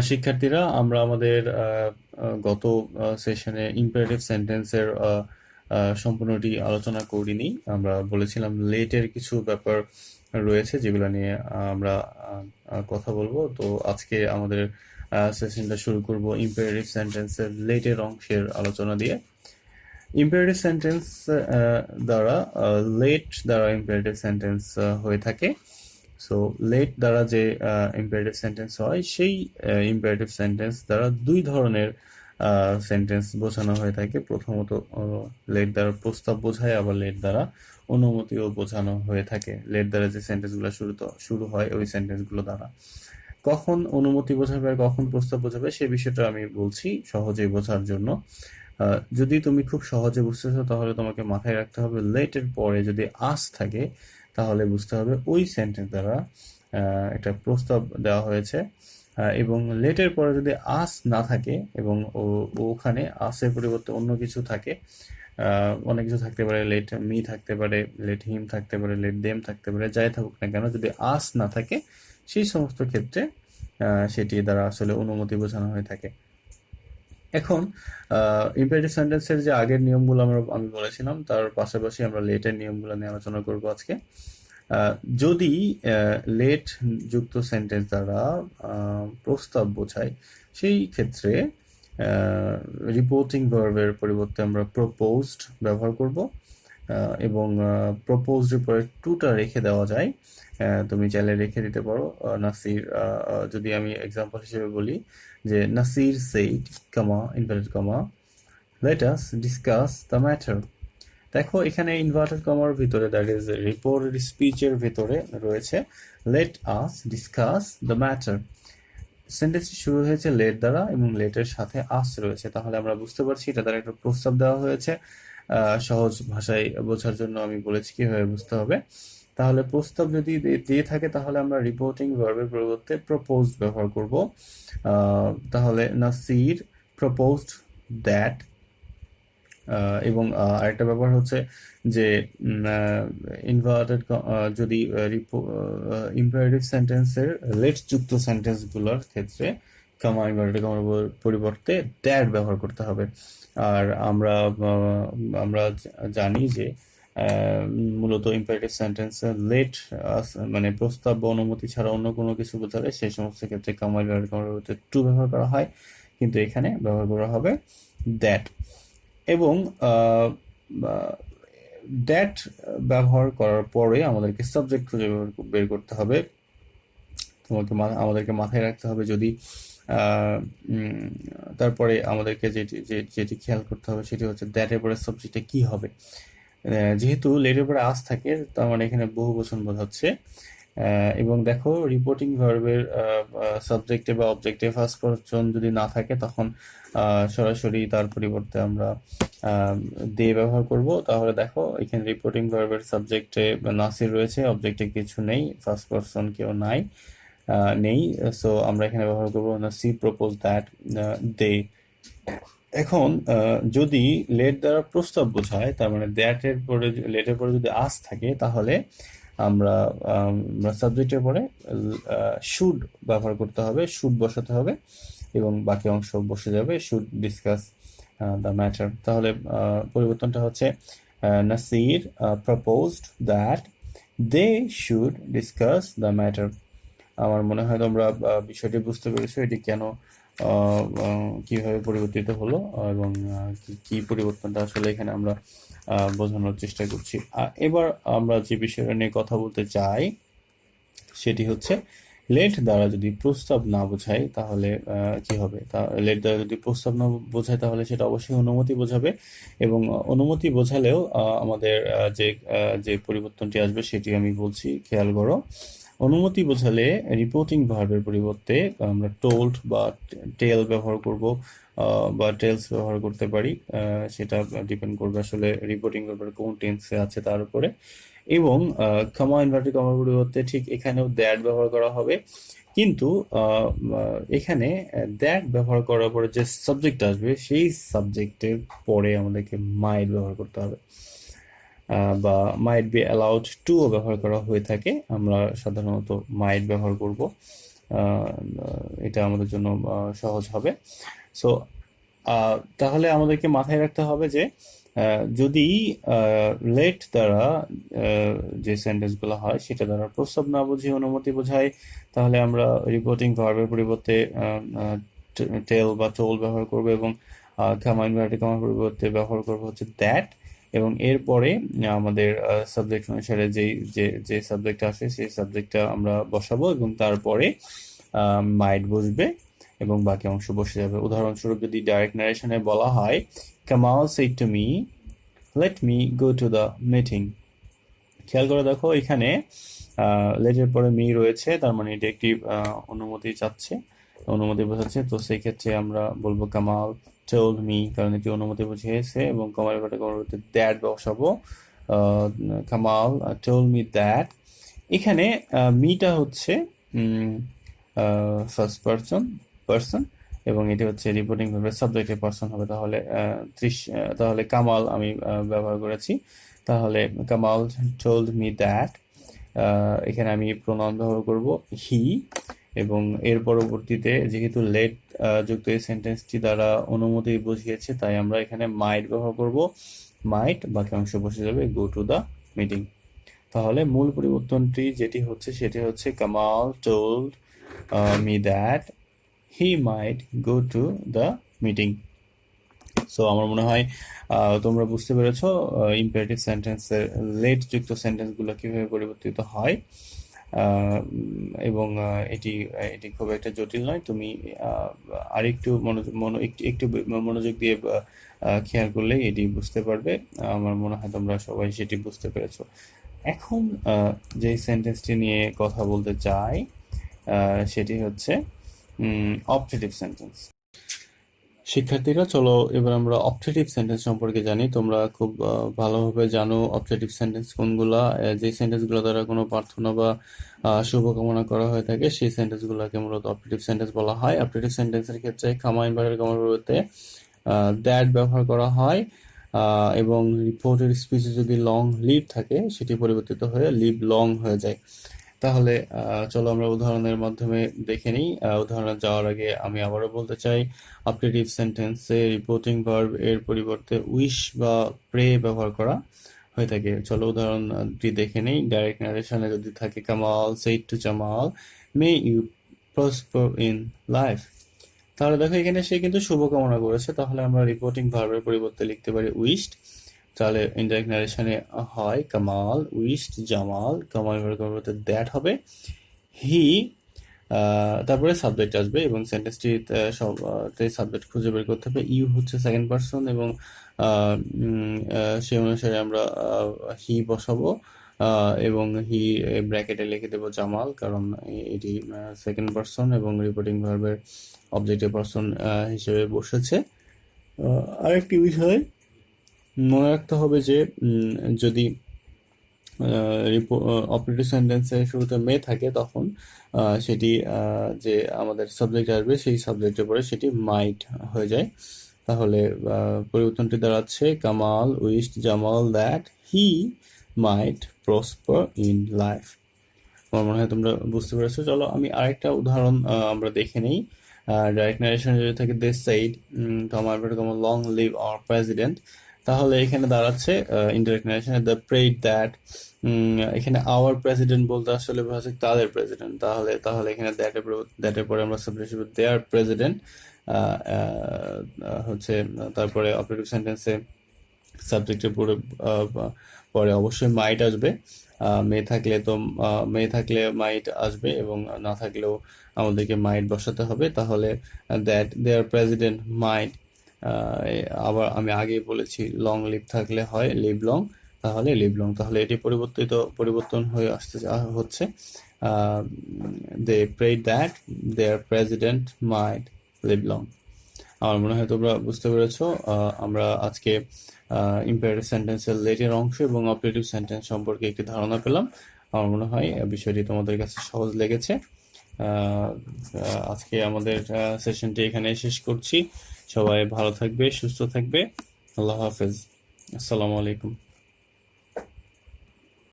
শিক্ষার্থীরা, আমরা আমাদের গত সেশনে ইম্পারেটিভ সেন্টেন্সের সম্পূর্ণটি আলোচনা করিনি। আমরা বলেছিলাম লেটের কিছু ব্যাপার রয়েছে যেগুলো নিয়ে আমরা কথা বলবো। তো আজকে আমাদের সেশনটা শুরু করব ইম্পারেটিভ সেন্টেন্সের লেটের অংশের আলোচনা দিয়ে। ইম্পারেটিভ সেন্টেন্স দ্বারা লেট দ্বারা ইম্পারেটিভ সেন্টেন্স হয়ে থাকে। সো লেট দ্বারা যে ইম্পারেটিভ সেন্টেন্স হয় সেই ইম্পারেটিভ সেন্টেন্স দ্বারা দুই ধরনের সেন্টেন্স বোঝানো হয়ে থাকে। প্রথমত লেট দ্বারা প্রস্তাব বোঝায়, আবার লেট দ্বারা অনুমতিও বোঝানো হয়ে থাকে। লেট দ্বারা যে সেন্টেন্সগুলো শুরু হয় ওই সেন্টেন্সগুলো দ্বারা। কখন অনুমতি বোঝাবে আর কখন প্রস্তাব বোঝাবে সে বিষয়টা আমি বলছি সহজেই বোঝার জন্য। যদি তুমি খুব সহজে বুঝতেছো তাহলে তোমাকে মাথায় রাখতে হবে লেটের পরে যদি আস থাকে তাহলে বুঝতে হবে ওই সেন্টেন্স দ্বারা একটা প্রস্তাব দেওয়া হয়েছে। এবং লেটের পরে যদি আস না থাকে এবং ওখানে আসের পরিবর্তে অন্য কিছু থাকে, অনেক কিছু থাকতে পারে, লেট মি থাকতে পারে, লেট হিম থাকতে পারে, লেট দেম থাকতে পারে, যাই থাকুক না কেন, যদি আস না থাকে সেই সমস্ত ক্ষেত্রে সেটি দ্বারা আসলে অনুমতি বোঝানো হয়ে থাকে। এখন ইম্পারেটিভ সেন্টেন্সের যে আগের নিয়মগুলো আমি বলেছিলাম তার পাশাপাশি আমরা লেটের নিয়মগুলো নিয়ে আলোচনা করব আজকে। যদি লেট যুক্ত সেন্টেন্স দ্বারা প্রস্তাব বোঝায় সেই ক্ষেত্রে রিপোর্টিং ভার্বের পরিবর্তে আমরা প্রপোজড ব্যবহার করব এবং প্রপোজডের পরে টুটা রেখে দেওয়া যায়। তুমি চাইলে রেখে দিতে পারো। নাসির, যদি আমি এক্সাম্পল হিসেবে বলি যে Nasir said comma inverted comma late us discuss the matter. দেখো এখানে ইনভার্টেড কমার ভিতরে দ্যাট ইজ রিপোর্টেড স্পিচের ভিতরে রয়েছে let us discuss the matter. সেন্টেন্সটি শুরু হয়েছে লেট দ্বারা এবং লেটের সাথে আস রয়েছে, তাহলে আমরা বুঝতে পারছি এটা দ্বারা একটা প্রস্তাব দেওয়া হয়েছে। সহজ ভাষায় বোঝার জন্য আমি বলেছি কিভাবে বুঝতে হবে। তাহলে প্রস্তাব যদি দিয়ে থাকে তাহলে আমরা রিপোর্টিং ভার্বের পরিবর্তে প্রপোজড ব্যবহার করব। তাহলে নাসির প্রপোজড দ্যাট। এবং আরেকটা ব্যাপার হচ্ছে যে ইনভার্টেড যদি ইম্পারেটিভ সেন্টেন্সের লেট যুক্ত সেন্টেন্সগুলোর ক্ষেত্রে কমা ইনভার্টেড কমার পরিবর্তে দ্যাট ব্যবহার করতে হবে। আর আমরা জানি যে মূলত ইম্পারেটিভ সেন্টেন্সে লেট মানে প্রস্তাব বা অনুমতি ছাড়া অন্য কোনো কিছু বোঝালে সেই সমস্ত ক্ষেত্রে কমা ইনভার্টেড কমার পরিবর্তে টু ব্যবহার করা হয়, কিন্তু এখানে ব্যবহার করা হবে দ্যাট। এবং দ্যাট ব্যবহার করার পরে আমাদেরকে সাবজেক্ট খুঁজে বের করতে হবে। আমাদেরকে মাথায় রাখতে হবে যদি তারপরে আমাদেরকে যেটি খেয়াল করতে হবে সেটি হচ্ছে দ্যাটের পরে সাবজেক্টে কি হবে। যেহেতু লেটের পরে আস থাকে তার মানে এখানে বহু বচন বোঝাচ্ছে। এবং দেখো রিপোর্টিং ভার্বের সাবজেক্টে বা অবজেক্টে ফার্স্ট পারসন যদি না থাকে তখন সরাসরি তার পরিবর্তে আমরা দে ব্যবহার করব। তাহলে দেখো এখানে রিপোর্টিং ভার্বের সাবজেক্টে নাসির রয়েছে, অবজেক্টে কিছু নেই, ফার্স্ট পারসন কেউ নেই। সো আমরা এখানে ব্যবহার করব নাসির প্রপোজ দ্যাট দে। এখন যদি লেট দ্বারা প্রস্তাব বোঝায় তার মানে দ্যাটের পরে লেটের পরে যদি আস থাকে তাহলে আমরা সাবজেক্টের পরে শুড ব্যবহার করতে হবে, শুড বসাতে হবে এবং বাকি অংশ বসে যাবে শুড ডিসকাস দ্য ম্যাটার। তাহলে পরিবর্তনটা হচ্ছে Nasir proposed that they should discuss the matter. আমার মনে হয় তোমরা বিষয়টি বুঝতে পেরেছো এটি কেন কিভাবে পরিবর্তিত হলো এবং কি পরিবর্তনটা আসলে এখানে আমরা বোঝানোর চেষ্টা করছি। এবার আমরা যে বিষয়টা নিয়ে কথা বলতে চাই সেটি হচ্ছে লেট দ্বারা যদি প্রস্তাব না বোঝায় তাহলে কি হবে। লেট দ্বারা যদি প্রস্তাব না বোঝায় তাহলে সেটা অবশ্যই অনুমতি বোঝাবে এবং অনুমতি বোঝালেও আমাদের যে পরিবর্তনটি আসবে সেটি আমি বলছি, খেয়াল করো। অনুমতি বোঝালে রিপোর্টিং ভার্বের পরিবর্তে আমরা টোল্ড বা টেল ব্যবহার করব বা টেলস ব্যবহার করতে পারি। সেটা ডিপেন্ড করবে আসলে রিপোর্টিং ভার্বের কোন টেন্সে আছে তার উপরে। এবং কমা ইনভার্টেড কমার পরিবর্তে ঠিক এখানেও দ্যাট ব্যবহার করা হবে, কিন্তু এখানে দ্যাট ব্যবহার করার পরে যে সাবজেক্ট আসবে সেই সাবজেক্টের পরে আমাদেরকে মাইট ব্যবহার করতে হবে বা মাইট বি অ্যালাউড টুও ব্যবহার করা হয়ে থাকে। আমরা সাধারণত মাইট ব্যবহার করব এটা আমাদের জন্য সহজ হবে। সো তাহলে আমাদেরকে মাথায় রাখতে হবে যে যদি লেট দ্বারা যে সেন্টেন্সগুলো হয় সেটা দ্বারা প্রস্তাব না বুঝিয়ে অনুমতি বোঝায়, তাহলে আমরা রিপোর্টিং ভার্বের পরিবর্তে টেল বা টোল ব্যবহার করবো, এবং কামা ইনভার্টেড কমার পরিবর্তে ব্যবহার করবো হচ্ছে দ্যাট, এবং এরপরে আমাদের সাবজেক্ট অনুসারে যে সাবজেক্ট আসে সেই সাবজেক্টটা আমরা বসাবো, এবং তারপরে মাইট বসবে এবং বাকি অংশ বসে যাবে। উদাহরণস্বরূপ যদি ডাইরেক্ট নারেশনে বলা হয় Kamal said to me let me go to the meeting, খেয়াল করে দেখো এখানে লেটের পরে মি রয়েছে, তার মানে এটা একটি অনুমতি চাচ্ছে, অনুমতি বোঝাচ্ছে। তো সেই ক্ষেত্রে আমরা বলবো কামাল told me, কারণ এটি অনুমতি বুঝিয়েছে, এবং কমার পরিবর্তে দ্যাট বসাবো। কামাল told me that, এখানে মিটা হচ্ছে ফার্স্ট পার্সন, এবং এটি হচ্ছে রিপোর্টিং ভার্বের সাবজেক্টের পার্সন হবে। তাহলে কামাল আমি ব্যবহার করেছি, তাহলে কামাল told me that, এখানে আমি প্রোনাউন ব্যবহার করব হি, এবং এর পরবর্তীতে যেহেতু লেট যুক্ত এই সেন্টেন্সটি দ্বারা অনুমতি বুঝিয়েছে, তাই আমরা এখানে মাইট ব্যবহার করব। মাইট, বাকি অংশ বসে যাবে গো টু দ্য মিটিং। তাহলে মূল পরিবর্তনটি যেটি হচ্ছে সেটি হচ্ছে Kamal told me that he might go to the meeting. So আমার মনে হয় তোমরা বুঝতে পেরেছো ইম্পারেটিভ সেন্টেন্সের লেট যুক্ত সেন্টেন্সগুলো কিভাবে পরিবর্তিত হয়, এবং এটি খুব একটা জটিল নয়। তুমি আরেকটু একটু মনোযোগ দিয়ে খেয়াল করলেই এটি বুঝতে পারবে। আমার মনে হয় তোমরা সবাই সেটি বুঝতে পেরেছো। এখন যে সেন্টেন্সটি নিয়ে কথা বলতে চাই সেটি হচ্ছে অবজেক্টিভ সেন্টেন্স। শিক্ষার্থীরা, চলো এবার আমরা অবজেক্টিভ সেন্টেন্স সম্পর্কে জানি। তোমরা খুব ভালোভাবে জানো অবজেক্টিভ সেন্টেন্স কোনগুলা, যে সেন্টেন্সগুলো দ্বারা কোনো প্রার্থনা বা শুভকামনা করা হয়ে থাকে সেই সেন্টেন্সগুলোকে মূলত অবজেক্টিভ সেন্টেন্স বলা হয়। অবজেক্টিভ সেন্টেন্সের ক্ষেত্রে কামা ইনভার্টেড কমার পরিবর্তে দ্যাট ব্যবহার করা হয়, এবং রিপোর্টেড স্পিচে যদি লং লিভ থাকে সেটি পরিবর্তিত হয়ে লিভ লং হয়ে যায়। তাহলে চলো আমরা উদাহরণের মাধ্যমে দেখে নিই। উদাহরণে যাওয়ার আগে আমি আবারও বলতে চাই, অবজেক্টিভ সেন্টেন্সে রিপোর্টিং ভার্ব এর পরিবর্তে উইশ বা প্রে ব্যবহার করা হয়ে থাকে। চলো উদাহরণটি দেখে নিই। ডাইরেক্ট নারেশনে যদি থাকে Kamal said to Jamal may you prosper in life, তাহলে দেখো এখানে সে কিন্তু শুভকামনা করেছে, তাহলে আমরা রিপোর্টিং ভার্বের পরিবর্তে লিখতে পারি উইশড। তাহলে ইনডাইরেক্ট নারেশনে হয় কামাল উইশড জামাল, কামাল পরিবর্তে দ্যাট হবে হি, তারপরে সাবজেক্ট আসবে, এবং সেন্টেন্সটি সাবজেক্ট খুঁজে বের করতে হবে। ইউ হচ্ছে সেকেন্ড পার্সন, এবং সেই অনুসারে আমরা হি বসাবো, এবং হি ব্র্যাকেটে লিখে দেবো জামাল, কারণ এটি সেকেন্ড পার্সন এবং রিপোর্টিং ভার্বের অবজেক্টিভ পার্সন হিসেবে বসেছে। আরেকটি বিষয় মনে রাখতে হবে যে যদি অপারেটিভ সেন্টেন্সের শুরুতে মে থাকে, তখন সেটি যে আমাদের সাবজেক্ট আসবে সেই সাবজেক্টের পরে সেটি মাইট হয়ে যায়। তাহলে পরিবর্তনটি দাঁড়াচ্ছে Kamal wished Jamal that he might prosper in life. আমার মনে হয় তোমরা বুঝতে পেরেছো। চলো আমি আরেকটা উদাহরণ আমরা দেখে নেই। ডাইরেক্ট নারেশন যদি থাকে they said long live our president, তাহলে এখানে দাঁড়াচ্ছে ইনডাইরেক্ট নারেশনে দ্য প্রেড দ্যাট, এখানে আওয়ার প্রেসিডেন্ট বলতে আসলে বোঝাচ্ছে তাদের প্রেসিডেন্ট, তাহলে এখানে দ্যাটের পরে আমরা সাবজেক্ট হিসেবে দেয়ার প্রেসিডেন্ট হচ্ছে, তারপরে অপারেটিভ সেন্টেন্সে সাবজেক্টের পরে অবশ্যই মাইট আসবে। মে থাকলে মাইট আসবে, এবং না থাকলেও আমাদেরকে মাইট বসাতে হবে। তাহলে দ্যাট দেয়ার প্রেসিডেন্ট মাইট, আবার আমি আগেই বলেছি লং লিভ থাকলে হয় লিভ লং, তাহলে লিভ লং। তাহলে এটি পরিবর্তন হয়ে হচ্ছে they prayed that their president might live long. আমার মনে হয় তোমরা বুঝতে পেরেছো। আমরা আজকে ইম্পারেটিভ সেন্টেন্সের লেটের অংশ এবং অপারেটিভ সেন্টেন্স সম্পর্কে একটি ধারণা পেলাম। আমার মনে হয় বিষয়টি তোমাদের কাছে সহজ লেগেছে। আজকে আমাদের সেশনটি এখানে শেষ করছি। সবাই ভালো থাকবে, সুস্থ থাকবে। আল্লাহ হাফেজ। আসসালামু আলাইকুম।